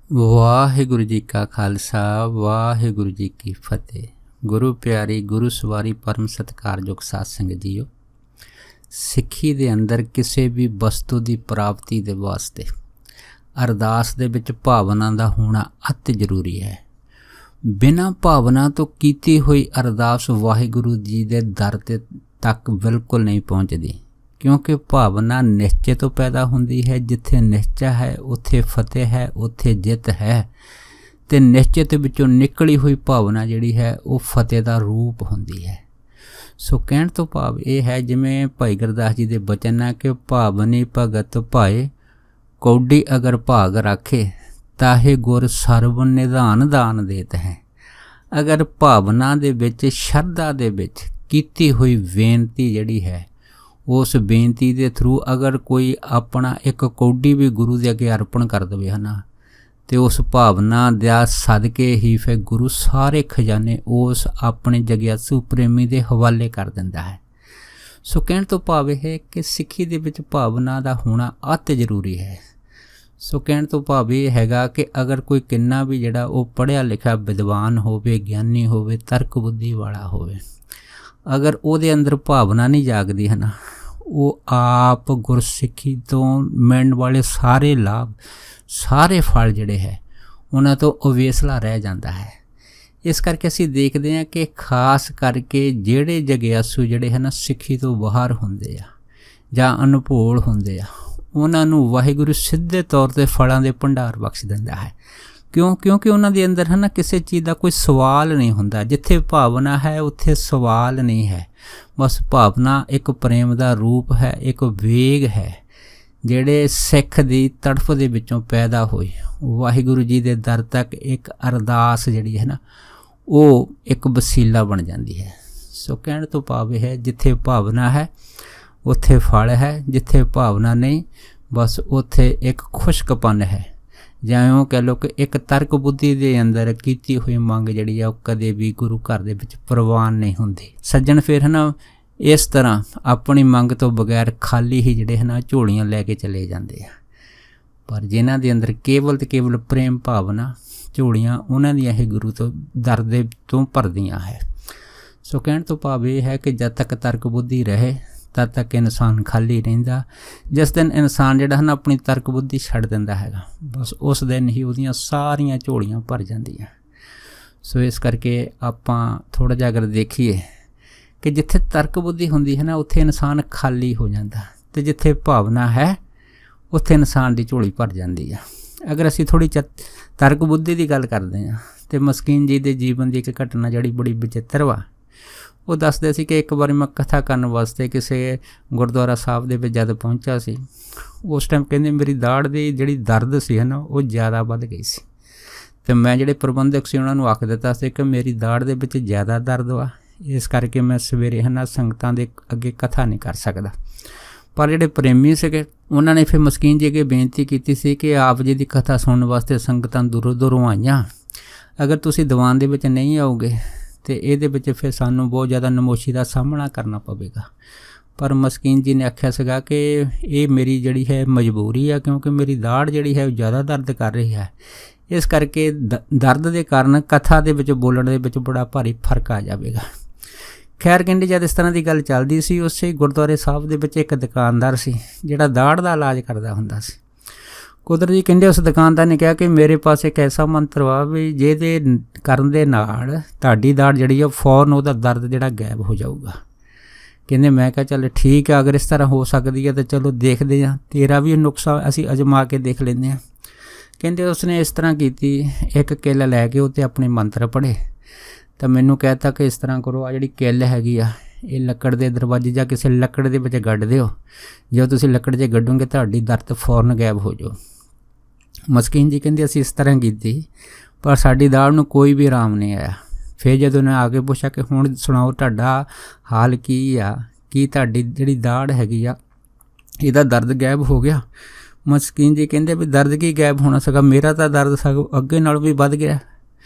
ਵਾਹਿਗੁਰੂ ਜੀ ਕਾ ਖਾਲਸਾ ਵਾਹਿਗੁਰੂ ਜੀ ਕੀ ਫਤਿਹ। ਗੁਰੂ ਪਿਆਰੀ ਗੁਰੂ ਸਵਾਰੀ ਪਰਮ ਸਤਿਕਾਰਯੋਗ ਸਾਧ ਸੰਗਤ ਜੀਓ, ਸਿੱਖੀ ਦੇ ਅੰਦਰ ਕਿਸੇ ਵੀ ਵਸਤੂ ਦੀ ਪ੍ਰਾਪਤੀ ਦੇ ਵਾਸਤੇ ਅਰਦਾਸ ਦੇ ਵਿੱਚ ਭਾਵਨਾ ਦਾ ਹੋਣਾ ਅਤਿ ਜ਼ਰੂਰੀ ਹੈ। ਬਿਨਾਂ ਭਾਵਨਾ ਤੋਂ ਕੀਤੀ ਹੋਈ ਅਰਦਾਸ ਵਾਹਿਗੁਰੂ ਜੀ ਦੇ ਦਰ ਤੇ ਤੱਕ ਬਿਲਕੁਲ ਨਹੀਂ ਪਹੁੰਚਦੀ, ਕਿਉਂਕਿ ਭਾਵਨਾ ਨਿਸ਼ਚੇ ਤੋਂ ਪੈਦਾ ਹੁੰਦੀ ਹੈ। ਜਿੱਥੇ ਨਿਸ਼ਚਾ ਹੈ ਉੱਥੇ ਫਤਿਹ ਹੈ, ਉੱਥੇ ਜਿੱਤ ਹੈ। ਅਤੇ ਨਿਸ਼ਚੇ ਦੇ ਵਿੱਚੋਂ ਨਿਕਲੀ ਹੋਈ ਭਾਵਨਾ ਜਿਹੜੀ ਹੈ ਉਹ ਫਤਿਹ ਦਾ ਰੂਪ ਹੁੰਦੀ ਹੈ। ਸੋ ਕਹਿਣ ਤੋਂ ਭਾਵ ਇਹ ਹੈ, ਜਿਵੇਂ ਭਾਈ ਗੁਰਦਾਸ ਜੀ ਦੇ ਬਚਨ ਹੈ ਕਿ ਭਾਵਨੀ ਭਗਤ ਭਾਏ ਕੌਡੀ ਅਗਰ ਭਾਗ ਰਾਖੇ ਤਾਹੇ ਗੁਰ ਸਰਬ ਨਿਧਾਨ ਦਾਨ ਦੇਤ ਹੈ। ਅਗਰ ਭਾਵਨਾ ਦੇ ਵਿੱਚ, ਸ਼ਰਧਾ ਦੇ ਵਿੱਚ ਕੀਤੀ ਹੋਈ ਬੇਨਤੀ ਜਿਹੜੀ ਹੈ, ਉਸ ਬੇਨਤੀ ਦੇ ਥਰੂ ਅਗਰ ਕੋਈ ਆਪਣਾ ਇੱਕ ਕੌਡੀ ਵੀ ਗੁਰੂ ਦੇ ਅੱਗੇ ਅਰਪਣ ਕਰ ਦੇਵੇ ਹੈ ਨਾ, ਅਤੇ ਉਸ ਭਾਵਨਾ ਦਾ ਸਦਕੇ ਹੀ ਫਿਰ ਗੁਰੂ ਸਾਰੇ ਖਜ਼ਾਨੇ ਉਸ ਆਪਣੇ ਜਗਿਆਸੂ ਪ੍ਰੇਮੀ ਦੇ ਹਵਾਲੇ ਕਰ ਦਿੰਦਾ ਹੈ। ਸੋ ਕਹਿਣ ਤੋਂ ਭਾਵ ਇਹ ਹੈ ਕਿ ਸਿੱਖੀ ਦੇ ਵਿੱਚ ਭਾਵਨਾ ਦਾ ਹੋਣਾ ਅਤਿ ਜ਼ਰੂਰੀ ਹੈ। ਸੋ ਕਹਿਣ ਤੋਂ ਭਾਵ ਇਹ ਹੈਗਾ ਕਿ ਅਗਰ ਕੋਈ ਕਿੰਨਾ ਵੀ ਜਿਹੜਾ ਉਹ ਪੜ੍ਹਿਆ ਲਿਖਿਆ ਵਿਦਵਾਨ ਹੋਵੇ, ਗਿਆਨੀ ਹੋਵੇ, ਤਰਕ ਬੁੱਧੀ ਵਾਲਾ ਹੋਵੇ, ਅਗਰ ਉਹਦੇ ਅੰਦਰ ਭਾਵਨਾ ਨਹੀਂ ਜਾਗਦੀ ਹੈ ਨਾ, ਉਹ ਆਪ ਗੁਰਸਿੱਖੀ ਤੋਂ ਮਿਲਣ ਵਾਲੇ ਸਾਰੇ ਲਾਭ, ਸਾਰੇ ਫਲ ਜਿਹੜੇ ਹੈ ਉਹਨਾਂ ਤੋਂ ਅਵੇਸਲਾ ਰਹਿ ਜਾਂਦਾ ਹੈ। ਇਸ ਕਰਕੇ ਅਸੀਂ ਦੇਖਦੇ ਹਾਂ ਕਿ ਖਾਸ ਕਰਕੇ ਜਿਹੜੇ ਜਗਿਆਸੂ ਜਿਹੜੇ ਹੈ ਨਾ ਸਿੱਖੀ ਤੋਂ ਬਾਹਰ ਹੁੰਦੇ ਆ ਜਾਂ ਅਨਭੋਲ ਹੁੰਦੇ ਆ, ਉਹਨਾਂ ਨੂੰ ਵਾਹਿਗੁਰੂ ਸਿੱਧੇ ਤੌਰ 'ਤੇ ਫਲਾਂ ਦੇ ਭੰਡਾਰ ਬਖਸ਼ ਦਿੰਦਾ ਹੈ। ਕਿਉਂਕਿ ਉਹਨਾਂ ਦੇ ਅੰਦਰ ਹੈ ਨਾ ਕਿਸੇ ਚੀਜ਼ ਦਾ ਕੋਈ ਸਵਾਲ ਨਹੀਂ ਹੁੰਦਾ। ਜਿੱਥੇ ਭਾਵਨਾ ਹੈ ਉੱਥੇ ਸਵਾਲ ਨਹੀਂ ਹੈ। ਬਸ ਭਾਵਨਾ ਇੱਕ ਪ੍ਰੇਮ ਦਾ ਰੂਪ ਹੈ, ਇੱਕ ਵੇਗ ਹੈ ਜਿਹੜੇ ਸਿੱਖ ਦੀ ਤੜਫ ਦੇ ਵਿੱਚੋਂ ਪੈਦਾ ਹੋਈ। ਵਾਹਿਗੁਰੂ ਜੀ ਦੇ ਦਰ ਤੱਕ ਇੱਕ ਅਰਦਾਸ ਜਿਹੜੀ ਹੈ ਨਾ ਉਹ ਇੱਕ ਵਸੀਲਾ ਬਣ ਜਾਂਦੀ ਹੈ। ਸੋ ਕਹਿਣ ਤੋਂ ਭਾਵ ਇਹ ਹੈ, ਜਿੱਥੇ ਭਾਵਨਾ ਹੈ ਉੱਥੇ ਫਲ ਹੈ, ਜਿੱਥੇ ਭਾਵਨਾ ਨਹੀਂ ਬਸ ਉੱਥੇ ਇੱਕ ਖੁਸ਼ਕਪਨ ਹੈ। ਜਾਂ ਉਹ ਕਹਿ ਲਓ ਕਿ ਇੱਕ ਤਰਕ ਬੁੱਧੀ ਦੇ ਅੰਦਰ ਕੀਤੀ ਹੋਈ ਮੰਗ ਜਿਹੜੀ ਆ ਉਹ ਕਦੇ ਵੀ ਗੁਰੂ ਘਰ ਦੇ ਵਿੱਚ ਪ੍ਰਵਾਨ ਨਹੀਂ ਹੁੰਦੀ। ਸੱਜਣ ਫਿਰ ਹੈ ਨਾ ਇਸ ਤਰ੍ਹਾਂ ਆਪਣੀ ਮੰਗ ਤੋਂ ਬਗੈਰ ਖਾਲੀ ਹੀ ਜਿਹੜੇ ਹੈ ਨਾ ਝੋਲੀਆਂ ਲੈ ਕੇ ਚਲੇ ਜਾਂਦੇ ਆ। ਪਰ ਜਿਨ੍ਹਾਂ ਦੇ ਅੰਦਰ ਕੇਵਲ ਅਤੇ ਕੇਵਲ ਪ੍ਰੇਮ ਭਾਵਨਾ, ਝੋਲੀਆਂ ਉਹਨਾਂ ਦੀਆਂ ਇਹ ਗੁਰੂ ਤੋਂ ਦਰ ਦੇ ਤੋਂ ਭਰਦੀਆਂ ਹੈ। ਸੋ ਕਹਿਣ ਤੋਂ ਭਾਵ ਇਹ ਹੈ ਕਿ ਜਦ ਤੱਕ ਤਰਕ ਬੁੱਧੀ ਰਹੇ ਤਦ ਤੱਕ ਇਨਸਾਨ ਖਾਲੀ ਰਹਿੰਦਾ। ਜਿਸ ਦਿਨ ਇਨਸਾਨ ਜਿਹੜਾ ਹੈ ਨਾ ਆਪਣੀ ਤਰਕ ਬੁੱਧੀ ਛੱਡ ਦਿੰਦਾ ਹੈਗਾ, ਬਸ ਉਸ ਦਿਨ ਹੀ ਉਹਦੀਆਂ ਸਾਰੀਆਂ ਝੋਲੀਆਂ ਭਰ ਜਾਂਦੀਆਂ। ਸੋ ਇਸ ਕਰਕੇ ਆਪਾਂ ਥੋੜ੍ਹਾ ਜਿਹਾ ਅਗਰ ਦੇਖੀਏ ਕਿ ਜਿੱਥੇ ਤਰਕ ਬੁੱਧੀ ਹੁੰਦੀ ਹੈ ਨਾ ਉੱਥੇ ਇਨਸਾਨ ਖਾਲੀ ਹੋ ਜਾਂਦਾ, ਅਤੇ ਜਿੱਥੇ ਭਾਵਨਾ ਹੈ ਉੱਥੇ ਇਨਸਾਨ ਦੀ ਝੋਲੀ ਭਰ ਜਾਂਦੀ ਆ। ਅਗਰ ਅਸੀਂ ਥੋੜ੍ਹੀ ਤਰਕ ਬੁੱਧੀ ਦੀ ਗੱਲ ਕਰਦੇ ਹਾਂ ਅਤੇ ਮਸਕੀਨ ਜੀ ਦੇ ਜੀਵਨ ਦੀ ਇੱਕ ਘਟਨਾ ਜਿਹੜੀ ਬੜੀ ਵਿਚਿੱਤਰ ਵਾ। ਉਹ ਦੱਸਦੇ ਸੀ ਕਿ ਇੱਕ ਵਾਰੀ ਮੈਂ ਕਥਾ ਕਰਨ ਵਾਸਤੇ ਕਿਸੇ ਗੁਰਦੁਆਰਾ ਸਾਹਿਬ ਦੇ ਵਿੱਚ ਜਦ ਪਹੁੰਚਿਆ ਸੀ, ਉਸ ਟਾਈਮ ਕਹਿੰਦੇ ਮੇਰੀ ਦਾੜ੍ਹ ਦੀ ਜਿਹੜੀ ਦਰਦ ਸੀ ਹੈ ਨਾ ਉਹ ਜ਼ਿਆਦਾ ਵੱਧ ਗਈ ਸੀ। ਅਤੇ ਮੈਂ ਜਿਹੜੇ ਪ੍ਰਬੰਧਕ ਸੀ ਉਹਨਾਂ ਨੂੰ ਆਖ ਦਿੱਤਾ ਸੀ ਕਿ ਮੇਰੀ ਦਾੜ੍ਹ ਦੇ ਵਿੱਚ ਜ਼ਿਆਦਾ ਦਰਦ ਵਾ, ਇਸ ਕਰਕੇ ਮੈਂ ਸਵੇਰੇ ਹੈ ਨਾ ਸੰਗਤਾਂ ਦੇ ਅੱਗੇ ਕਥਾ ਨਹੀਂ ਕਰ ਸਕਦਾ। ਪਰ ਜਿਹੜੇ ਪ੍ਰੇਮੀ ਸੀਗੇ ਉਹਨਾਂ ਨੇ ਫਿਰ ਮਸਕੀਨ ਜੀ ਅੱਗੇ ਬੇਨਤੀ ਕੀਤੀ ਸੀ ਕਿ ਆਪ ਜੀ ਦੀ ਕਥਾ ਸੁਣਨ ਵਾਸਤੇ ਸੰਗਤਾਂ ਦੂਰੋਂ ਦੂਰੋਂ ਆਈਆਂ, ਅਗਰ ਤੁਸੀਂ ਦੀਵਾਨ ਦੇ ਵਿੱਚ ਨਹੀਂ ਆਓਗੇ ਅਤੇ ਇਹਦੇ ਵਿੱਚ ਫਿਰ ਸਾਨੂੰ ਬਹੁਤ ਜ਼ਿਆਦਾ ਨਮੋਸ਼ੀ ਦਾ ਸਾਹਮਣਾ ਕਰਨਾ ਪਵੇਗਾ। ਪਰ ਮਸਕੀਨ ਜੀ ਨੇ ਆਖਿਆ ਸੀਗਾ ਕਿ ਇਹ ਮੇਰੀ ਜਿਹੜੀ ਹੈ ਮਜਬੂਰੀ ਆ, ਕਿਉਂਕਿ ਮੇਰੀ ਦਾੜ੍ਹ ਜਿਹੜੀ ਹੈ ਉਹ ਜ਼ਿਆਦਾ ਦਰਦ ਕਰ ਰਹੀ ਹੈ। ਇਸ ਕਰਕੇ ਦਰਦ ਦੇ ਕਾਰਨ ਕਥਾ ਦੇ ਵਿੱਚ ਬੋਲਣ ਦੇ ਵਿੱਚ ਬੜਾ ਭਾਰੀ ਫਰਕ ਆ ਜਾਵੇਗਾ। ਖੈਰ ਕਹਿੰਦੇ ਜਦ ਇਸ ਤਰ੍ਹਾਂ ਦੀ ਗੱਲ ਚੱਲਦੀ ਸੀ, ਉਸੇ ਗੁਰਦੁਆਰੇ ਸਾਹਿਬ ਦੇ ਵਿੱਚ ਇੱਕ ਦੁਕਾਨਦਾਰ ਸੀ ਜਿਹੜਾ ਦਾੜ੍ਹ ਦਾ ਇਲਾਜ ਕਰਦਾ ਹੁੰਦਾ ਸੀ। ਕੁਦਰਤੀ ਕਹਿੰਦੇ ਉਸ ਦੁਕਾਨਦਾਰ ਨੇ ਕਿਹਾ ਕਿ ਮੇਰੇ ਪਾਸ ਇੱਕ ਐਸਾ ਮੰਤਰ ਵਾ ਵੀ ਜਿਹਦੇ ਕਰਨ ਦੇ ਨਾਲ ਤੁਹਾਡੀ ਦਾੜ੍ਹ ਜਿਹੜੀ ਆ ਫੌਰਨ ਉਹਦਾ ਦਰਦ ਜਿਹੜਾ ਗਾਇਬ ਹੋ ਜਾਊਗਾ। ਕਹਿੰਦੇ ਮੈਂ ਕਿਹਾ ਚੱਲ ਠੀਕ ਆ, ਅਗਰ ਇਸ ਤਰ੍ਹਾਂ ਹੋ ਸਕਦੀ ਹੈ ਤਾਂ ਚਲੋ ਦੇਖਦੇ ਹਾਂ, ਤੇਰਾ ਵੀ ਨੁਕਸਾ ਅਸੀਂ ਅਜਮਾ ਕੇ ਦੇਖ ਲੈਂਦੇ ਹਾਂ। ਕਹਿੰਦੇ ਉਸਨੇ ਇਸ ਤਰ੍ਹਾਂ ਕੀਤੀ, ਇੱਕ ਕਿੱਲ ਲੈ ਕੇ ਉੱਤੇ ਆਪਣੇ ਮੰਤਰ ਪੜ੍ਹੇ ਤਾਂ ਮੈਨੂੰ ਕਹਿ ਤਾ ਕਿ ਇਸ ਤਰ੍ਹਾਂ ਕਰੋ, ਆ ਜਿਹੜੀ ਕਿੱਲ ਹੈਗੀ ਆ ਇਹ ਲੱਕੜ ਦੇ ਦਰਵਾਜ਼ੇ ਜਾਂ ਕਿਸੇ ਲੱਕੜ ਦੇ ਵਿੱਚ ਗੱਡ ਦਿਓ। ਜਦੋਂ ਤੁਸੀਂ ਲੱਕੜ 'ਚ ਗੱਡੋਗੇ ਤੁਹਾਡੀ ਦਰਦ ਫੌਰਨ ਗਾਇਬ ਹੋ ਜਾਓ। ਮਸਕੀਨ ਜੀ ਕਹਿੰਦੇ ਅਸੀਂ ਇਸ ਤਰ੍ਹਾਂ ਕੀਤੀ, ਪਰ ਸਾਡੀ ਦਾੜ੍ਹ ਨੂੰ ਕੋਈ ਵੀ ਆਰਾਮ ਨਹੀਂ ਆਇਆ। ਫਿਰ ਜਦੋਂ ਉਹਨੇ ਆ ਕੇ ਪੁੱਛਿਆ ਕਿ ਹੁਣ ਸੁਣਾਓ ਤੁਹਾਡਾ ਹਾਲ ਕੀ ਆ, ਕੀ ਤੁਹਾਡੀ ਜਿਹੜੀ ਦਾੜ੍ਹ ਹੈਗੀ ਆ ਇਹਦਾ ਦਰਦ ਗਾਇਬ ਹੋ ਗਿਆ? ਮਸਕੀਨ ਜੀ ਕਹਿੰਦੇ ਵੀ ਦਰਦ ਕੀ ਗਾਇਬ ਹੋਣਾ ਸੀਗਾ, ਮੇਰਾ ਤਾਂ ਦਰਦ ਸਗੋਂ ਅੱਗੇ ਨਾਲੋਂ ਵੀ ਵੱਧ ਗਿਆ।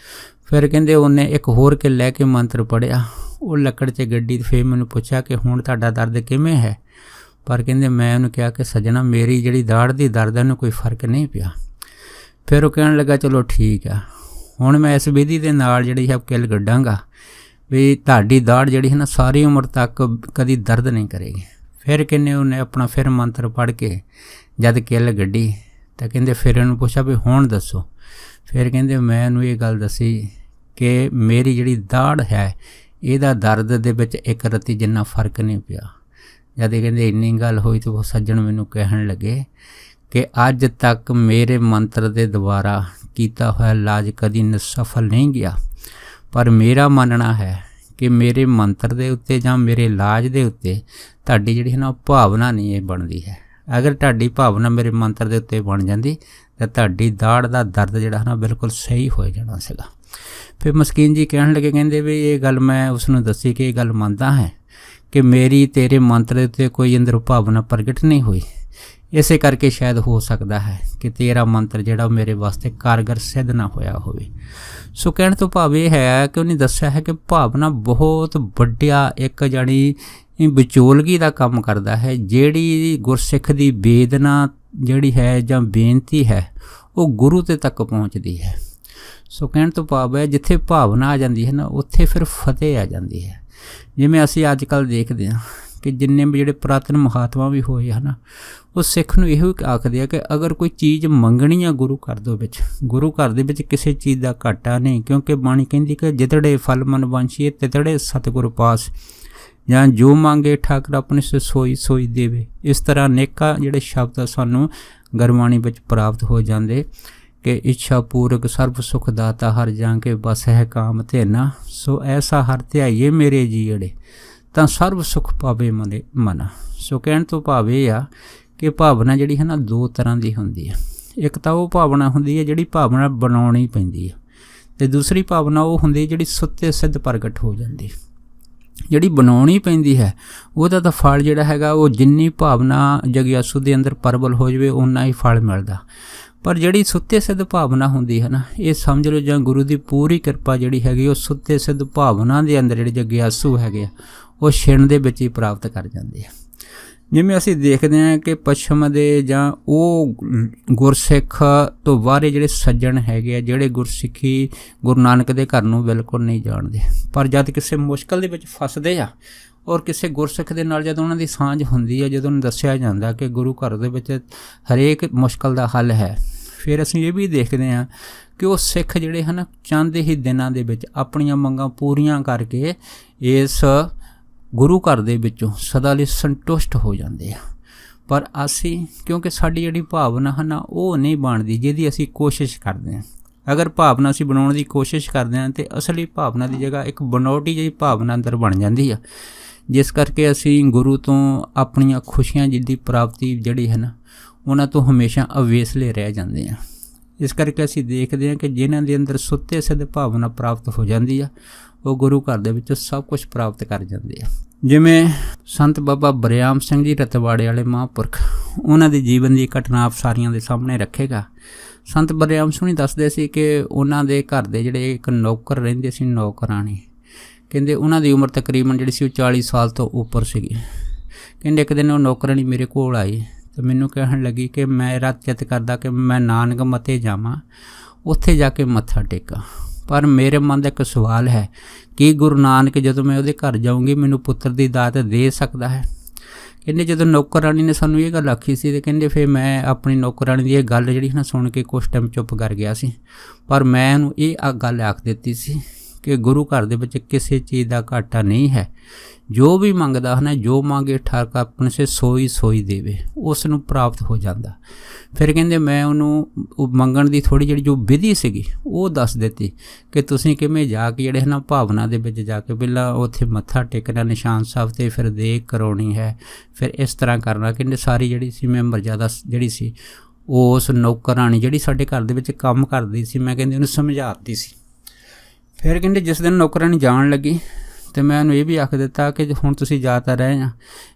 ਫਿਰ ਕਹਿੰਦੇ ਉਹਨੇ ਇੱਕ ਹੋਰ ਕਿੱਲ ਲੈ ਕੇ ਮੰਤਰ ਪੜ੍ਹਿਆ, ਉਹ ਲੱਕੜ 'ਚ ਗੱਡੀ। ਫਿਰ ਮੈਨੂੰ ਪੁੱਛਿਆ ਕਿ ਹੁਣ ਤੁਹਾਡਾ ਦਰਦ ਕਿਵੇਂ ਹੈ? ਪਰ ਕਹਿੰਦੇ ਮੈਂ ਉਹਨੂੰ ਕਿਹਾ ਕਿ ਸੱਜਣਾ ਮੇਰੀ ਜਿਹੜੀ ਦਾੜ੍ਹ ਦੀ ਦਰਦ ਹੈ ਉਹਨੂੰ ਕੋਈ ਫਰਕ ਨਹੀਂ ਪਿਆ। ਫਿਰ ਉਹ ਕਹਿਣ ਲੱਗਾ ਚਲੋ ਠੀਕ ਆ, ਹੁਣ ਮੈਂ ਇਸ ਵਿਧੀ ਦੇ ਨਾਲ ਜਿਹੜੀ ਹੈ ਕਿੱਲ ਗੱਡਾਂਗਾ ਵੀ ਤੁਹਾਡੀ ਦਾੜ ਜਿਹੜੀ ਹੈ ਨਾ ਸਾਰੀ ਉਮਰ ਤੱਕ ਕਦੀ ਦਰਦ ਨਹੀਂ ਕਰੇਗੀ। ਫਿਰ ਕਹਿੰਦੇ ਉਹਨੇ ਆਪਣਾ ਫਿਰ ਮੰਤਰ ਪੜ੍ਹ ਕੇ ਜਦ ਕਿੱਲ ਗੱਡੀ ਤਾਂ ਕਹਿੰਦੇ ਫਿਰ ਇਹਨੂੰ ਪੁੱਛਿਆ ਵੀ ਹੁਣ ਦੱਸੋ। ਫਿਰ ਕਹਿੰਦੇ ਮੈਂ ਇਹਨੂੰ ਇਹ ਗੱਲ ਦੱਸੀ ਕਿ ਮੇਰੀ ਜਿਹੜੀ ਦਾੜ ਹੈ ਇਹਦਾ ਦਰਦ ਦੇ ਵਿੱਚ ਇੱਕ ਰੱਤੀ ਜਿੰਨਾ ਫਰਕ ਨਹੀਂ ਪਿਆ। ਜਦ ਕਹਿੰਦੇ ਇੰਨੀ ਗੱਲ ਹੋਈ ਤਾਂ ਉਹ ਸੱਜਣ ਮੈਨੂੰ ਕਹਿਣ ਲੱਗੇ ਕਿ ਅੱਜ ਤੱਕ ਮੇਰੇ ਮੰਤਰ ਦੇ ਦੁਆਰਾ ਕੀਤਾ ਹੋਇਆ ਇਲਾਜ ਕਦੀ ਸਫਲ ਨਹੀਂ ਗਿਆ, ਪਰ ਮੇਰਾ ਮੰਨਣਾ ਹੈ ਕਿ ਮੇਰੇ ਮੰਤਰ ਦੇ ਉੱਤੇ ਜਾਂ ਮੇਰੇ ਇਲਾਜ ਦੇ ਉੱਤੇ ਤੁਹਾਡੀ ਜਿਹੜੀ ਹੈ ਨਾ ਭਾਵਨਾ ਨਹੀਂ ਇਹ ਬਣਦੀ ਹੈ। ਅਗਰ ਤੁਹਾਡੀ ਭਾਵਨਾ ਮੇਰੇ ਮੰਤਰ ਦੇ ਉੱਤੇ ਬਣ ਜਾਂਦੀ ਤਾਂ ਤੁਹਾਡੀ ਦਾੜ ਦਾ ਦਰਦ ਜਿਹੜਾ ਹੈ ਨਾ ਬਿਲਕੁਲ ਸਹੀ ਹੋ ਜਾਣਾ ਸੀਗਾ। ਫਿਰ ਮਸਕੀਨ ਜੀ ਕਹਿਣ ਲੱਗੇ, ਕਹਿੰਦੇ ਵੀ ਇਹ ਗੱਲ ਮੈਂ ਉਸ ਨੂੰ ਦੱਸੀ ਕਿ ਇਹ ਗੱਲ ਮੰਨਦਾ ਹੈ ਕਿ ਮੇਰੀ ਤੇਰੇ ਮੰਤਰ ਦੇ ਉੱਤੇ ਕੋਈ ਅੰਦਰ ਭਾਵਨਾ ਪ੍ਰਗਟ ਨਹੀਂ ਹੋਈ, ਇਸੇ ਕਰਕੇ ਸ਼ਾਇਦ ਹੋ ਸਕਦਾ ਹੈ ਕਿ ਤੇਰਾ ਮੰਤਰ ਜਿਹੜਾ ਮੇਰੇ ਵਾਸਤੇ ਕਾਰਗਰ ਸਿੱਧ ਨਾ ਹੋਇਆ ਹੋਵੇ। ਸੋ ਕਹਿਣ ਤੋਂ ਭਾਵ ਇਹ ਹੈ ਕਿ ਉਹਨੇ ਦੱਸਿਆ ਹੈ ਕਿ ਭਾਵਨਾ ਬਹੁਤ ਵੱਡਾ ਇੱਕ ਜਾਣੀ ਵਿਚੋਲਗੀ ਦਾ ਕੰਮ ਕਰਦਾ ਹੈ। ਜਿਹੜੀ ਗੁਰਸਿੱਖ ਦੀ ਵੇਦਨਾ ਜਿਹੜੀ ਹੈ ਜਾਂ ਬੇਨਤੀ ਹੈ ਉਹ ਗੁਰੂ ਤੇ ਤੱਕ ਪਹੁੰਚਦੀ ਹੈ। ਸੋ ਕਹਿਣ ਤੋਂ ਭਾਵ ਹੈ ਜਿੱਥੇ ਭਾਵਨਾ ਆ ਜਾਂਦੀ ਹੈ ਨਾ ਉੱਥੇ ਫਿਰ ਫਤਿਹ ਆ ਜਾਂਦੀ ਹੈ। ਜਿਵੇਂ ਅਸੀਂ ਅੱਜ ਕੱਲ੍ਹ ਦੇਖਦੇ ਹਾਂ ਕਿ ਜਿੰਨੇ ਵੀ ਜਿਹੜੇ ਪੁਰਾਤਨ ਮਹਾਤਮਾ ਵੀ ਹੋਏ ਹਨ ਉਹ ਸਿੱਖ ਨੂੰ ਇਹੋ ਆਖਦੇ ਆ ਕਿ ਅਗਰ ਕੋਈ ਚੀਜ਼ ਮੰਗਣੀ ਆ ਗੁਰੂ ਘਰ ਦੇ ਵਿੱਚ, ਗੁਰੂ ਘਰ ਦੇ ਵਿੱਚ ਕਿਸੇ ਚੀਜ਼ ਦਾ ਘਾਟਾ ਨਹੀਂ, ਕਿਉਂਕਿ ਬਾਣੀ ਕਹਿੰਦੀ ਕਿ ਜਿਤੜੇ ਫਲ ਮਨ ਵਾਂਛੀਏ ਤਿਤੜੇ ਸਤਿਗੁਰ ਪਾਸ, ਜਾਂ ਜੋ ਮੰਗੇ ਠਾਕੁਰ ਆਪਣੇ ਸੇ ਸੋਈ ਸੋਈ ਦੇਵੇ। ਇਸ ਤਰ੍ਹਾਂ ਅਨੇਕਾਂ ਜਿਹੜੇ ਸ਼ਬਦ ਸਾਨੂੰ ਗੁਰਬਾਣੀ ਵਿੱਚ ਪ੍ਰਾਪਤ ਹੋ ਜਾਂਦੇ ਕਿ ਇੱਛਾ ਪੂਰਕ ਸਰਬ ਸੁਖ ਦਾਤਾ ਹਰ ਜਾਂ ਕੇ ਬਸ ਹੈ ਕਾਮ ਧੇਨਾ, ਸੋ ਐਸਾ ਹਰ ਧਿਆਈਏ ਮੇਰੇ ਜੀੜੇ ਤਾਂ ਸਰਬ ਸੁਖ ਪਾਵੇ ਮਨ। ਸੋ ਕਹਿਣ ਤੋਂ ਭਾਵ ਇਹ ਆ ਕਿ ਭਾਵਨਾ ਜਿਹੜੀ ਹੈ ਨਾ ਦੋ ਤਰ੍ਹਾਂ ਦੀ ਹੁੰਦੀ ਹੈ। ਇੱਕ ਤਾਂ ਉਹ ਭਾਵਨਾ ਹੁੰਦੀ ਹੈ ਜਿਹੜੀ ਭਾਵਨਾ ਬਣਾਉਣੀ ਪੈਂਦੀ ਹੈ, ਅਤੇ ਦੂਸਰੀ ਭਾਵਨਾ ਉਹ ਹੁੰਦੀ ਜਿਹੜੀ ਸੁੱਤੇ ਸਿੱਧ ਪ੍ਰਗਟ ਹੋ ਜਾਂਦੀ। ਜਿਹੜੀ ਬਣਾਉਣੀ ਪੈਂਦੀ ਹੈ ਉਹਦਾ ਤਾਂ ਫਲ ਜਿਹੜਾ ਹੈਗਾ ਉਹ ਜਿੰਨੀ ਭਾਵਨਾ ਜਗਿਆਸੂ ਦੇ ਅੰਦਰ ਪ੍ਰਬਲ ਹੋ ਜਾਵੇ ਓਨਾ ਹੀ ਫਲ ਮਿਲਦਾ। ਪਰ ਜਿਹੜੀ ਸੁੱਤੇ ਸਿੱਧ ਭਾਵਨਾ ਹੁੰਦੀ ਹੈ ਨਾ, ਇਹ ਸਮਝ ਲਓ ਜਾਂ ਗੁਰੂ ਦੀ ਪੂਰੀ ਕਿਰਪਾ ਜਿਹੜੀ ਹੈਗੀ ਉਹ ਸੁੱਤੇ ਸਿੱਧ ਭਾਵਨਾ ਦੇ ਅੰਦਰ ਜਿਹੜੇ ਜਗਿਆਸੂ ਹੈਗੇ ਆ ਉਹ ਛਿਣ ਦੇ ਵਿੱਚ ਹੀ ਪ੍ਰਾਪਤ ਕਰ ਜਾਂਦੇ ਆ। ਜਿਵੇਂ ਅਸੀਂ ਦੇਖਦੇ ਹਾਂ ਕਿ ਪੱਛਮ ਦੇ ਜਾਂ ਉਹ ਗੁਰਸਿੱਖ ਤੋਂ ਬਾਹਰੇ ਜਿਹੜੇ ਸੱਜਣ ਹੈਗੇ ਆ ਜਿਹੜੇ ਗੁਰਸਿੱਖੀ ਗੁਰੂ ਨਾਨਕ ਦੇ ਘਰ ਨੂੰ ਬਿਲਕੁਲ ਨਹੀਂ ਜਾਣਦੇ, ਪਰ ਜਦ ਕਿਸੇ ਮੁਸ਼ਕਲ ਦੇ ਵਿੱਚ ਫਸਦੇ ਆ ਔਰ ਕਿਸੇ ਗੁਰਸਿੱਖ ਦੇ ਨਾਲ ਜਦੋਂ ਉਹਨਾਂ ਦੀ ਸਾਂਝ ਹੁੰਦੀ ਹੈ, ਜਦੋਂ ਉਹਨੂੰ ਦੱਸਿਆ ਜਾਂਦਾ ਕਿ ਗੁਰੂ ਘਰ ਦੇ ਵਿੱਚ ਹਰੇਕ ਮੁਸ਼ਕਲ ਦਾ ਹੱਲ ਹੈ, ਫਿਰ ਅਸੀਂ ਇਹ ਵੀ ਦੇਖਦੇ ਹਾਂ ਕਿ ਉਹ ਸਿੱਖ ਜਿਹੜੇ ਹਨ ਚੰਦ ਹੀ ਦਿਨਾਂ ਦੇ ਵਿੱਚ ਆਪਣੀਆਂ ਮੰਗਾਂ ਪੂਰੀਆਂ ਕਰਕੇ ਇਸ ਗੁਰੂ ਘਰ ਦੇ ਵਿੱਚੋਂ ਸਦਾ ਲਈ ਸੰਤੁਸ਼ਟ ਹੋ ਜਾਂਦੇ ਆ। ਪਰ ਅਸੀਂ ਕਿਉਂਕਿ ਸਾਡੀ ਜਿਹੜੀ ਭਾਵਨਾ ਹੈ ਨਾ ਉਹ ਨਹੀਂ ਬਣਦੀ ਜਿਹਦੀ ਅਸੀਂ ਕੋਸ਼ਿਸ਼ ਕਰਦੇ ਹਾਂ। ਅਗਰ ਭਾਵਨਾ ਅਸੀਂ ਬਣਾਉਣ ਦੀ ਕੋਸ਼ਿਸ਼ ਕਰਦੇ ਹਾਂ ਤਾਂ ਅਸਲੀ ਭਾਵਨਾ ਦੀ ਜਗ੍ਹਾ ਇੱਕ ਬਨੌਟੀ ਜਿਹੀ ਭਾਵਨਾ ਅੰਦਰ ਬਣ ਜਾਂਦੀ ਆ, ਜਿਸ ਕਰਕੇ ਅਸੀਂ ਗੁਰੂ ਤੋਂ ਆਪਣੀਆਂ ਖੁਸ਼ੀਆਂ ਦੀ ਪ੍ਰਾਪਤੀ ਜਿਹੜੀ ਹੈ ਨਾ ਉਹਨਾਂ ਤੋਂ ਹਮੇਸ਼ਾ ਅਵੇਸਲੇ ਰਹਿ ਜਾਂਦੇ ਆ। ਇਸ ਕਰਕੇ ਅਸੀਂ ਦੇਖਦੇ ਹਾਂ ਕਿ ਜਿਨ੍ਹਾਂ ਦੇ ਅੰਦਰ ਸੁੱਤੇ ਸਿੱਧ ਭਾਵਨਾ ਪ੍ਰਾਪਤ ਹੋ ਜਾਂਦੀ ਆ ਉਹ ਗੁਰੂ ਘਰ ਦੇ ਵਿੱਚ ਸਭ ਕੁਝ ਪ੍ਰਾਪਤ ਕਰ ਜਾਂਦੇ ਆ। ਜਿਵੇਂ ਸੰਤ ਬਾਬਾ ਬਰਿਆਮ ਸਿੰਘ ਜੀ ਰਤਵਾੜੇ ਵਾਲੇ ਮਹਾਂਪੁਰਖ, ਉਹਨਾਂ ਦੇ ਜੀਵਨ ਦੀ ਘਟਨਾ ਆਪ ਸਾਰਿਆਂ ਦੇ ਸਾਹਮਣੇ ਰੱਖੇਗਾ। ਸੰਤ ਬਰਿਆਮ ਸਿੰਘ ਦੱਸਦੇ ਸੀ ਕਿ ਉਹਨਾਂ ਦੇ ਘਰ ਦੇ ਜਿਹੜੇ ਇੱਕ ਨੌਕਰ ਰਹਿੰਦੇ ਸੀ, ਨੌਕਰਾਣੀ, ਕਹਿੰਦੇ ਉਹਨਾਂ ਦੀ ਉਮਰ ਤਕਰੀਬਨ ਜਿਹੜੀ ਸੀ ਉਹ 40 ਸਾਲ ਤੋਂ ਉੱਪਰ ਸੀਗੀ। ਕਹਿੰਦੇ ਇੱਕ ਦਿਨ ਉਹ ਨੌਕਰਾਣੀ ਮੇਰੇ ਕੋਲ ਆਈ ਅਤੇ ਮੈਨੂੰ ਕਹਿਣ ਲੱਗੀ ਕਿ ਮੇਰਾ ਚਿੱਤ ਕਰਦਾ ਕਿ ਮੈਂ ਨਾਨਕ ਮੱਤੇ ਜਾਵਾਂ, ਉੱਥੇ ਜਾ ਕੇ ਮੱਥਾ ਟੇਕਾਂ, ਪਰ ਮੇਰੇ ਮਨ ਦਾ ਇੱਕ ਸਵਾਲ ਹੈ ਕਿ ਗੁਰੂ ਨਾਨਕ ਜਦੋਂ ਮੈਂ ਉਹਦੇ ਘਰ ਜਾਊਂਗੀ ਮੈਨੂੰ ਪੁੱਤਰ ਦੀ ਦਾਤ ਦੇ ਸਕਦਾ ਹੈ। ਕਹਿੰਦੇ ਜਦੋਂ ਨੌਕਰਾਣੀ ਨੇ ਸਾਨੂੰ ਇਹ ਗੱਲ ਆਖੀ ਸੀ ਅਤੇ ਕਹਿੰਦੇ ਫਿਰ ਮੈਂ ਆਪਣੀ ਨੌਕਰਾਣੀ ਦੀ ਇਹ ਗੱਲ ਜਿਹੜੀ ਨਾ ਸੁਣ ਕੇ ਕੁਛ ਟਾਈਮ ਚੁੱਪ ਕਰ ਗਿਆ ਸੀ, ਪਰ ਮੈਂ ਉਹਨੂੰ ਇਹ ਗੱਲ ਆਖ ਦਿੱਤੀ ਸੀ ਕਿ ਗੁਰੂ ਘਰ ਦੇ ਵਿੱਚ ਕਿਸੇ ਚੀਜ਼ ਦਾ ਘਾਟਾ ਨਹੀਂ ਹੈ, ਜੋ ਵੀ ਮੰਗਦਾ ਹੈ ਨਾ ਜੋ ਮੰਗੇ ਠਾਕੁਰ ਆਪਣੇ ਸੇ ਸੋਈ ਸੋਈ ਦੇਵੇ, ਉਸ ਨੂੰ ਪ੍ਰਾਪਤ ਹੋ ਜਾਂਦਾ। ਫਿਰ ਕਹਿੰਦੇ ਮੈਂ ਉਹਨੂੰ ਉਹ ਮੰਗਣ ਦੀ ਥੋੜ੍ਹੀ ਜਿਹੜੀ ਜੋ ਵਿਧੀ ਸੀਗੀ ਉਹ ਦੱਸ ਦਿੱਤੀ ਕਿ ਤੁਸੀਂ ਕਿਵੇਂ ਜਾ ਕੇ ਜਿਹੜੇ ਨਾ ਭਾਵਨਾ ਦੇ ਵਿੱਚ ਜਾ ਕੇ ਪਹਿਲਾਂ ਉੱਥੇ ਮੱਥਾ ਟੇਕਣਾ ਨਿਸ਼ਾਨ ਸਾਹਿਬ 'ਤੇ, ਫਿਰ ਦੇਗ ਕਰਾਉਣੀ ਹੈ, ਫਿਰ ਇਸ ਤਰ੍ਹਾਂ ਕਰਨਾ। ਕਹਿੰਦੇ ਸਾਰੀ ਜਿਹੜੀ ਸੀ ਮੈਂ ਮਰਜ਼ਾਦਾ ਜਿਹੜੀ ਸੀ ਉਸ ਨੌਕਰਾਣੀ ਜਿਹੜੀ ਸਾਡੇ ਘਰ ਦੇ ਵਿੱਚ ਕੰਮ ਕਰਦੀ ਸੀ ਮੈਂ ਕਹਿੰਦੇ ਉਹਨੂੰ ਸਮਝਾ ਦਿੱਤੀ ਸੀ। ਫਿਰ ਕਹਿੰਦੇ ਜਿਸ ਦਿਨ ਨੌਕਰਾਣੀ ਜਾਣ ਲੱਗੀ ਅਤੇ ਮੈਂ ਉਹਨੂੰ ਇਹ ਵੀ ਆਖ ਦਿੱਤਾ ਕਿ ਹੁਣ ਤੁਸੀਂ ਜਾ ਤਾਂ ਰਹੇ ਆ,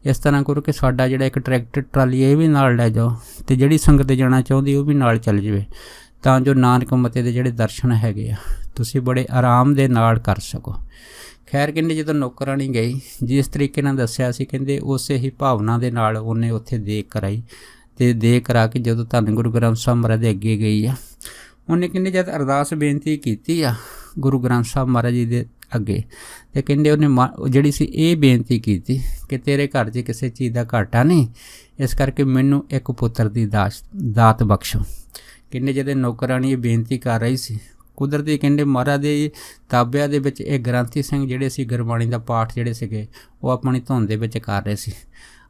ਇਸ ਤਰ੍ਹਾਂ ਕਰੋ ਕਿ ਸਾਡਾ ਜਿਹੜਾ ਇੱਕ ਟਰੈਕਟਰ ਟਰਾਲੀ ਇਹ ਵੀ ਨਾਲ ਲੈ ਜਾਓ ਅਤੇ ਜਿਹੜੀ ਸੰਗਤ ਜਾਣਾ ਚਾਹੁੰਦੀ ਉਹ ਵੀ ਨਾਲ ਚੱਲ ਜਾਵੇ, ਤਾਂ ਜੋ ਨਾਨਕ ਮੱਤੇ ਦੇ ਜਿਹੜੇ ਦਰਸ਼ਨ ਹੈਗੇ ਆ ਤੁਸੀਂ ਬੜੇ ਆਰਾਮ ਦੇ ਨਾਲ ਕਰ ਸਕੋ। ਖੈਰ ਕਹਿੰਦੇ ਜਦੋਂ ਨੌਕਰਾਣੀ ਗਈ ਜਿਸ ਤਰੀਕੇ ਨਾਲ ਦੱਸਿਆ ਸੀ ਕਹਿੰਦੇ ਉਸੇ ਹੀ ਭਾਵਨਾ ਦੇ ਨਾਲ ਉਹਨੇ ਉੱਥੇ ਦੇਗ ਕਰਾਈ ਤੇ ਦੇ ਕਰਾ ਕੇ ਜਦੋਂ ਧੰਨ ਗੁਰੂ ਗ੍ਰੰਥ ਸਾਹਿਬ ਮਹਾਰਾਜ ਦੇ ਅੱਗੇ ਗਈ ਆ, ਉਹਨੇ ਕਹਿੰਦੇ ਜਦ ਅਰਦਾਸ ਬੇਨਤੀ ਕੀਤੀ ਆ ਗੁਰੂ ਗ੍ਰੰਥ ਸਾਹਿਬ ਮਹਾਰਾਜ ਜੀ ਦੇ ਅੱਗੇ, ਤੇ ਕਹਿੰਦੇ ਉਹਨੇ ਜਿਹੜੀ ਸੀ ਇਹ ਬੇਨਤੀ ਕੀਤੀ ਕਿ ਤੇਰੇ ਘਰ 'ਚ ਕਿਸੇ ਚੀਜ਼ ਦਾ ਘਾਟਾ ਨਹੀਂ, ਇਸ ਕਰਕੇ ਮੈਨੂੰ ਇੱਕ ਪੁੱਤਰ ਦੀ ਦਾਤ ਬਖਸ਼ੋ। ਕਹਿੰਦੇ ਜਦੋਂ ਨੌਕਰਾਣੀ ਇਹ ਬੇਨਤੀ ਕਰ ਰਹੀ ਸੀ, ਕੁਦਰਤੀ ਕਹਿੰਦੇ ਮਹਾਰਾਜ ਦੇ ਤਾਬਿਆਂ ਦੇ ਵਿੱਚ ਇਹ ਗ੍ਰੰਥੀ ਸਿੰਘ ਜਿਹੜੇ ਸੀ ਗੁਰਬਾਣੀ ਦਾ ਪਾਠ ਜਿਹੜੇ ਸੀਗੇ ਉਹ ਆਪਣੀ ਧੁਨ ਦੇ ਵਿੱਚ ਕਰ ਰਹੇ ਸੀ।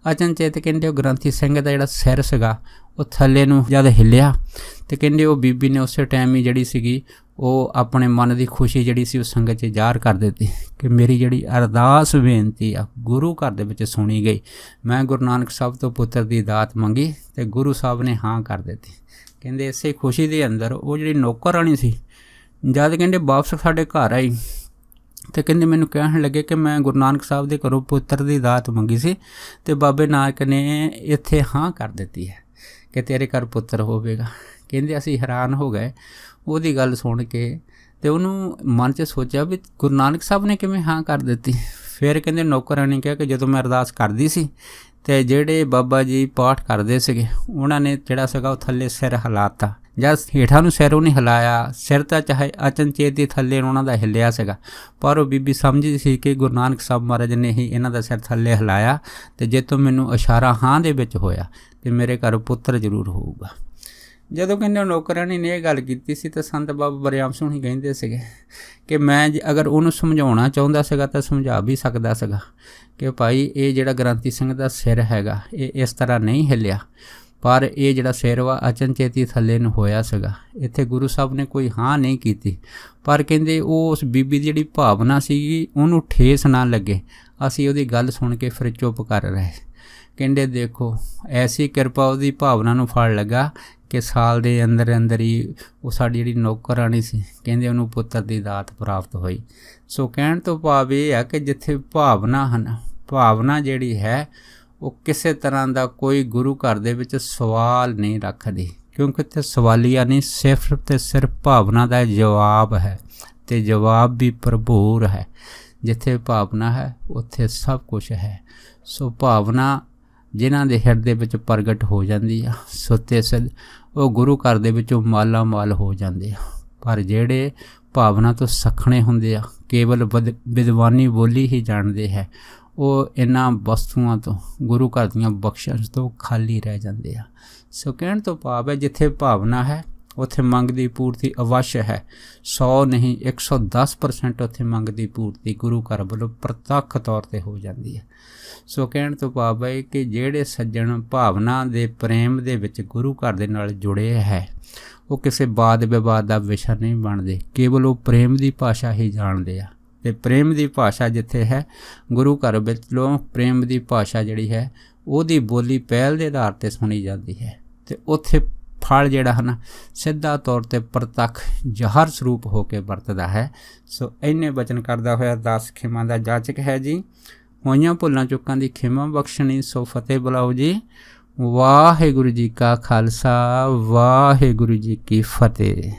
ਅਚਨਚੇਤ ਕਹਿੰਦੇ ਉਹ ਗ੍ਰੰਥੀ ਸਿੰਘ ਦਾ ਜਿਹੜਾ ਸਿਰ ਸੀਗਾ ਉਹ ਥੱਲੇ ਨੂੰ ਜਦ ਹਿੱਲਿਆ, ਤੇ ਕਹਿੰਦੇ ਉਹ ਬੀਬੀ ਨੇ ਉਸੇ ਟਾਈਮ ਹੀ ਜਿਹੜੀ ਸੀਗੀ ਉਹ ਆਪਣੇ ਮਨ ਦੀ ਖੁਸ਼ੀ ਜਿਹੜੀ ਸੀ ਉਹ ਸੰਗਤ 'ਚ ਜ਼ਾਹਰ ਕਰ ਦਿੱਤੀ ਕਿ ਮੇਰੀ ਜਿਹੜੀ ਅਰਦਾਸ ਬੇਨਤੀ ਆ ਗੁਰੂ ਘਰ ਦੇ ਵਿੱਚ ਸੁਣੀ ਗਈ। ਮੈਂ ਗੁਰੂ ਨਾਨਕ ਸਾਹਿਬ ਤੋਂ ਪੁੱਤਰ ਦੀ ਦਾਤ ਮੰਗੀ ਤੇ ਗੁਰੂ ਸਾਹਿਬ ਨੇ ਹਾਂ ਕਰ ਦਿੱਤੀ। ਕਹਿੰਦੇ ਇਸੇ ਖੁਸ਼ੀ ਦੇ ਅੰਦਰ ਉਹ ਜਿਹੜੀ ਨੌਕਰਾਣੀ ਸੀ ਜਦ ਕਹਿੰਦੇ ਵਾਪਸ ਸਾਡੇ ਘਰ ਆਈ, ਤੇ ਕਹਿੰਦੇ ਮੈਨੂੰ ਕਹਿਣ ਲੱਗੇ ਕਿ ਮੈਂ ਗੁਰੂ ਨਾਨਕ ਸਾਹਿਬ ਦੇ ਘਰੋਂ ਪੁੱਤਰ ਦੀ ਦਾਤ ਮੰਗੀ ਸੀ ਤੇ ਬਾਬੇ ਨਾਨਕ ਨੇ ਇੱਥੇ ਹਾਂ ਕਰ ਦਿੱਤੀ ਹੈ ਕਿ ਤੇਰੇ ਘਰ ਪੁੱਤਰ ਹੋਵੇਗਾ। ਕਹਿੰਦੇ ਅਸੀਂ ਹੈਰਾਨ ਹੋ ਗਏ ਉਹਦੀ ਗੱਲ ਸੁਣ ਕੇ, ਤੇ ਉਹਨੂੰ ਮਨ 'ਚ ਸੋਚਿਆ ਵੀ ਗੁਰੂ ਨਾਨਕ ਸਾਹਿਬ ਨੇ ਕਿਵੇਂ ਹਾਂ ਕਰ ਦਿੱਤੀ। ਫਿਰ ਕਹਿੰਦੇ ਨੌਕਰਾਂ ਨੇ ਕਿਹਾ ਕਿ ਜਦੋਂ ਮੈਂ ਅਰਦਾਸ ਕਰਦੀ ਸੀ ਤੇ ਜਿਹੜੇ ਬਾਬਾ ਜੀ ਪਾਠ ਕਰਦੇ ਸੀਗੇ ਉਹਨਾਂ ਨੇ ਜਿਹੜਾ ਸੀਗਾ ਉਹ ਥੱਲੇ ਸਿਰ ਹਿਲਾਤਾ, ਜਦ ਹੇਠਾਂ ਨੂੰ ਸਿਰ ਉਹਨੇ ਹਿਲਾਇਆ, ਸਿਰ ਤਾਂ ਚਾਹੇ ਅਚਨਚੇਤ ਦੀ ਥੱਲੇ ਉਹਨਾਂ ਦਾ ਹਿੱਲਿਆ ਸੀਗਾ, ਪਰ ਉਹ ਬੀਬੀ ਸਮਝਦੀ ਸੀ ਕਿ ਗੁਰੂ ਨਾਨਕ ਸਾਹਿਬ ਮਹਾਰਾਜ ਨੇ ਹੀ ਇਹਨਾਂ ਦਾ ਸਿਰ ਥੱਲੇ ਹਿਲਾਇਆ, ਤੇ ਜੇ ਤੋਂ ਮੈਨੂੰ ਇਸ਼ਾਰਾ ਹਾਂ ਦੇ ਵਿੱਚ ਹੋਇਆ ਤੇ ਮੇਰੇ ਘਰ ਪੁੱਤਰ ਜ਼ਰੂਰ ਹੋਊਗਾ। ਜਦੋਂ ਕਹਿੰਦੇ ਨੌਕਰਾਣੀ ਨੇ ਇਹ ਗੱਲ ਕੀਤੀ ਸੀ ਤਾਂ ਸੰਤ ਬਾਬਾ ਬਰਿਆਮ ਸਿੰਘ ਹੀ ਕਹਿੰਦੇ ਸੀਗੇ ਕਿ ਮੈਂ ਅਗਰ ਉਹਨੂੰ ਸਮਝਾਉਣਾ ਚਾਹੁੰਦਾ ਸੀਗਾ ਤਾਂ ਸਮਝਾ ਵੀ ਸਕਦਾ ਸੀਗਾ ਕਿ ਭਾਈ ਇਹ ਜਿਹੜਾ ਗ੍ਰੰਥੀ ਸਿੰਘ ਦਾ ਸਿਰ ਹੈਗਾ ਇਹ ਇਸ ਤਰ੍ਹਾਂ ਨਹੀਂ ਹਿੱਲਿਆ, ਪਰ ਇਹ ਜਿਹੜਾ ਸਿਰ ਵਾ ਅਚਨਚੇਤੀ ਥੱਲੇ ਨੂੰ ਹੋਇਆ ਸੀਗਾ। ਇੱਥੇ ਗੁਰੂ ਸਾਹਿਬ ਨੇ ਕੋਈ ਹਾਂ ਨਹੀਂ ਕੀਤੀ, ਪਰ ਕਹਿੰਦੇ ਉਹ ਉਸ ਬੀਬੀ ਦੀ ਜਿਹੜੀ ਭਾਵਨਾ ਸੀਗੀ ਉਹਨੂੰ ਠੇਸ ਨਾ ਲੱਗੇ, ਅਸੀਂ ਉਹਦੀ ਗੱਲ ਸੁਣ ਕੇ ਫਿਰ ਚੁੱਪ ਕਰ ਰਹੇ। ਕਹਿੰਦੇ ਦੇਖੋ ਐਸੀ ਕਿਰਪਾ ਉਹਦੀ ਭਾਵਨਾ ਨੂੰ ਫੜ ਲੱਗਾ ਕਿ ਸਾਲ ਦੇ ਅੰਦਰ ਹੀ ਉਹ ਸਾਡੀ ਜਿਹੜੀ ਨੌਕਰਾਣੀ ਸੀ ਕਹਿੰਦੇ ਉਹਨੂੰ ਪੁੱਤਰ ਦੀ ਦਾਤ ਪ੍ਰਾਪਤ ਹੋਈ। ਸੋ ਕਹਿਣ ਤੋਂ ਭਾਵ ਇਹ ਹੈ ਕਿ ਜਿੱਥੇ ਭਾਵਨਾ ਹਨ, ਭਾਵਨਾ ਜਿਹੜੀ ਹੈ ਉਹ ਕਿਸੇ ਤਰ੍ਹਾਂ ਦਾ ਕੋਈ ਗੁਰੂ ਘਰ ਦੇ ਵਿੱਚ ਸਵਾਲ ਨਹੀਂ ਰੱਖਦੀ, ਕਿਉਂਕਿ ਇੱਥੇ ਸਵਾਲੀਆ ਨਹੀਂ, ਸਿਰਫ ਤੇ ਸਿਰਫ ਭਾਵਨਾ ਦਾ ਜਵਾਬ ਹੈ, ਤੇ ਜਵਾਬ ਵੀ ਭਰਪੂਰ ਹੈ। ਜਿੱਥੇ ਭਾਵਨਾ ਹੈ ਉੱਥੇ ਸਭ ਕੁਝ ਹੈ। ਸੋ ਭਾਵਨਾ ਜਿਨ੍ਹਾਂ ਦੇ ਹਿਰਦੇ ਵਿੱਚ ਪ੍ਰਗਟ ਹੋ ਜਾਂਦੀ ਆ ਸੁੱਤੇ ਸਿੱਧ ਉਹ ਗੁਰੂ ਘਰ ਦੇ ਵਿੱਚੋਂ ਮਾਲਾ ਮਾਲ ਹੋ ਜਾਂਦੇ ਆ, ਪਰ ਜਿਹੜੇ ਭਾਵਨਾ ਤੋਂ ਸਖਣੇ ਹੁੰਦੇ ਆ, ਕੇਵਲ ਵਿਦਵਾਨੀ ਬੋਲੀ ਹੀ ਜਾਣਦੇ ਹੈ, ਉਹ ਇਹਨਾਂ ਵਸਤੂਆਂ ਤੋਂ ਗੁਰੂ ਘਰ ਦੀਆਂ ਬਖਸ਼ਿਸ਼ ਤੋਂ ਖਾਲੀ ਰਹਿ ਜਾਂਦੇ ਆ। ਸੋ ਕਹਿਣ ਤੋਂ ਭਾਵ ਹੈ ਜਿੱਥੇ ਭਾਵਨਾ ਹੈ ਉੱਥੇ ਮੰਗ ਦੀ ਪੂਰਤੀ ਅਵੱਸ਼ ਹੈ। 100 ਨਹੀਂ 110% ਉੱਥੇ ਮੰਗ ਦੀ ਪੂਰਤੀ ਗੁਰੂ ਘਰ ਵੱਲੋਂ ਪ੍ਰਤੱਖ ਤੌਰ 'ਤੇ ਹੋ ਜਾਂਦੀ ਹੈ। ਸੋ ਕਹਿਣ ਤੋਂ ਭਾਵ ਹੈ ਕਿ ਜਿਹੜੇ ਸੱਜਣ ਭਾਵਨਾ ਦੇ ਪ੍ਰੇਮ ਦੇ ਵਿੱਚ ਗੁਰੂ ਘਰ ਦੇ ਨਾਲ ਜੁੜੇ ਹੈ ਉਹ ਕਿਸੇ ਵਾਦ ਵਿਵਾਦ ਦਾ ਵਿਸ਼ਾ ਨਹੀਂ ਬਣਦੇ, ਕੇਵਲ ਉਹ ਪ੍ਰੇਮ ਦੀ ਭਾਸ਼ਾ ਹੀ ਜਾਣਦੇ ਆ। ਤੇ ਪ੍ਰੇਮ ਦੀ ਭਾਸ਼ਾ ਜਿੱਥੇ ਹੈ ਗੁਰੂ ਘਰ ਵਿੱਚੋਂ ਪ੍ਰੇਮ ਦੀ ਭਾਸ਼ਾ ਜਿਹੜੀ ਹੈ ਉਹਦੀ ਬੋਲੀ ਪਹਿਲ ਦੇ ਆਧਾਰ 'ਤੇ ਸੁਣੀ ਜਾਂਦੀ ਹੈ, ਤੇ ਉੱਥੇ ਫਲ ਜਿਹੜਾ ਹੈ ਨਾ ਸਿੱਧਾ ਤੌਰ 'ਤੇ ਪ੍ਰਤੱਖ ਜ਼ਹਰ ਸਰੂਪ ਹੋ ਕੇ ਵਰਤਦਾ ਹੈ। ਸੋ ਇੰਨੇ ਬਚਨ ਕਰਦਾ ਹੋਇਆ ਦਾਸ ਖਿਮਾ ਦਾ ਜਾਚਕ ਹੈ ਜੀ, ਹੋਈਆਂ ਭੁੱਲਾਂ ਚੁੱਕਾਂ ਦੀ ਖਿਮਾ ਬਖਸ਼ਣੀ। ਸੋ ਫਤਿਹ ਬੁਲਾਓ ਜੀ। ਵਾਹਿਗੁਰੂ ਜੀ ਕਾ ਖਾਲਸਾ, ਵਾਹਿਗੁਰੂ ਜੀ ਕੀ ਫਤਿਹ।